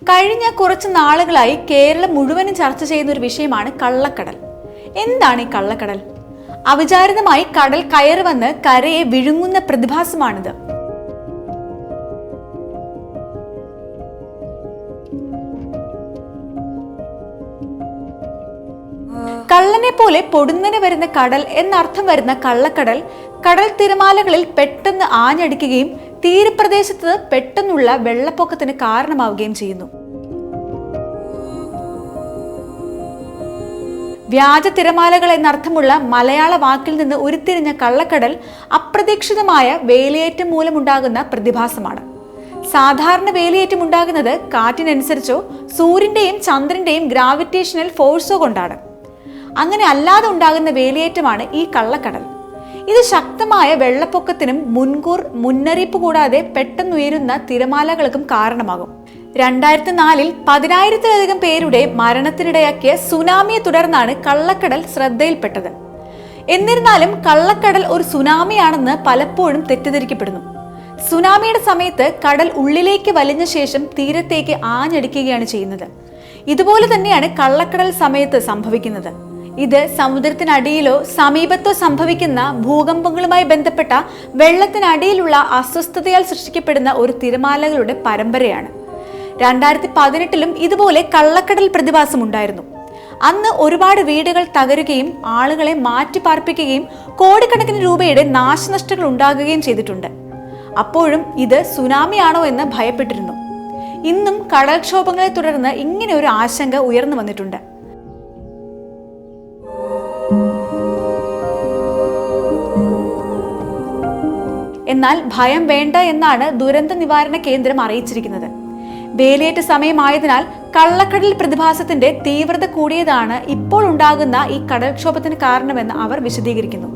കഴിഞ്ഞ കുറച്ച് നാളുകളായി കേരളം മുഴുവനും ചർച്ച ചെയ്യുന്ന ഒരു വിഷയമാണ് കള്ളക്കടൽ. എന്താണ് ഈ കള്ളക്കടൽ? അവിചാരിതമായി കടൽ കയറി വന്ന് കരയെ വിഴുങ്ങുന്ന പ്രതിഭാസമാണിത്. കള്ളനെ പോലെ പൊടുന്നനെ വരുന്ന കടൽ എന്നർത്ഥം വരുന്ന കള്ളക്കടൽ കടൽ തിരമാലകളിൽ പെട്ടെന്ന് ആഞ്ഞടിക്കുകയും തീരപ്രദേശത്ത് പെട്ടെന്നുള്ള വെള്ളപ്പൊക്കത്തിന് കാരണമാവുകയും ചെയ്യുന്നു. വ്യാജ തിരമാലകൾ എന്നർത്ഥമുള്ള മലയാള വാക്കിൽ നിന്ന് ഉരുത്തിരിഞ്ഞ കള്ളക്കടൽ അപ്രതീക്ഷിതമായ വേലിയേറ്റം മൂലമുണ്ടാകുന്ന പ്രതിഭാസമാണ്. സാധാരണ വേലിയേറ്റം ഉണ്ടാകുന്നത് കാറ്റിനനുസരിച്ചോ സൂര്യന്റെയും ചന്ദ്രന്റെയും ഗ്രാവിറ്റേഷണൽ ഫോഴ്സോ കൊണ്ടാണ്. അങ്ങനെ അല്ലാതെ ഉണ്ടാകുന്ന വേലിയേറ്റമാണ് ഈ കള്ളക്കടൽ. ഇത് ശക്തമായ വെള്ളപ്പൊക്കത്തിനും മുൻകൂർ മുന്നറിയിപ്പ് കൂടാതെ പെട്ടെന്നുയരുന്ന തിരമാലകൾക്കും കാരണമാകും. 2004 10,000-ലധികം പേരുടെ മരണത്തിനിടയാക്കിയ സുനാമിയെ തുടർന്നാണ് കള്ളക്കടൽ ശ്രദ്ധയിൽപ്പെട്ടത്. എന്നിരുന്നാലും കള്ളക്കടൽ ഒരു സുനാമിയാണെന്ന് പലപ്പോഴും തെറ്റിദ്ധരിക്കപ്പെടുന്നു. സുനാമിയുടെ സമയത്ത് കടൽ ഉള്ളിലേക്ക് വലിഞ്ഞ ശേഷം തീരത്തേക്ക് ആഞ്ഞടിക്കുകയാണ് ചെയ്യുന്നത്. ഇതുപോലെ തന്നെയാണ് കള്ളക്കടൽ സമയത്ത് സംഭവിക്കുന്നത്. ഇത് സമുദ്രത്തിനടിയിലോ സമീപത്തോ സംഭവിക്കുന്ന ഭൂകമ്പങ്ങളുമായി ബന്ധപ്പെട്ട വെള്ളത്തിനടിയിലുള്ള അസ്വസ്ഥതയാൽ സൃഷ്ടിക്കപ്പെടുന്ന ഒരു തിരമാലകളുടെ പരമ്പരയാണ്. 2018 ഇതുപോലെ കള്ളക്കടൽ പ്രതിഭാസം ഉണ്ടായിരുന്നു. അന്ന് ഒരുപാട് വീടുകൾ തകരുകയും ആളുകളെ മാറ്റിപ്പാർപ്പിക്കുകയും കോടിക്കണക്കിന് രൂപയുടെ നാശനഷ്ടങ്ങൾ ഉണ്ടാകുകയും ചെയ്തിട്ടുണ്ട്. അപ്പോഴും ഇത് സുനാമിയാണോ എന്ന് ഭയപ്പെട്ടിരുന്നു. ഇന്നും കടൽക്ഷോഭങ്ങളെ തുടർന്ന് ഇങ്ങനെ ഒരു ആശങ്ക ഉയർന്നു വന്നിട്ടുണ്ട്. എന്നാൽ ഭയം വേണ്ട എന്നാണ് ദുരന്ത നിവാരണ കേന്ദ്രം അറിയിച്ചിരിക്കുന്നത്. വേലിയേറ്റ സമയമായതിനാൽ കള്ളക്കടൽ പ്രതിഭാസത്തിന്റെ തീവ്രത കൂടിയതാണ് ഇപ്പോൾ ഉണ്ടാകുന്ന ഈ കടൽക്ഷോഭത്തിന് കാരണമെന്ന് അവർ വിശദീകരിക്കുന്നു.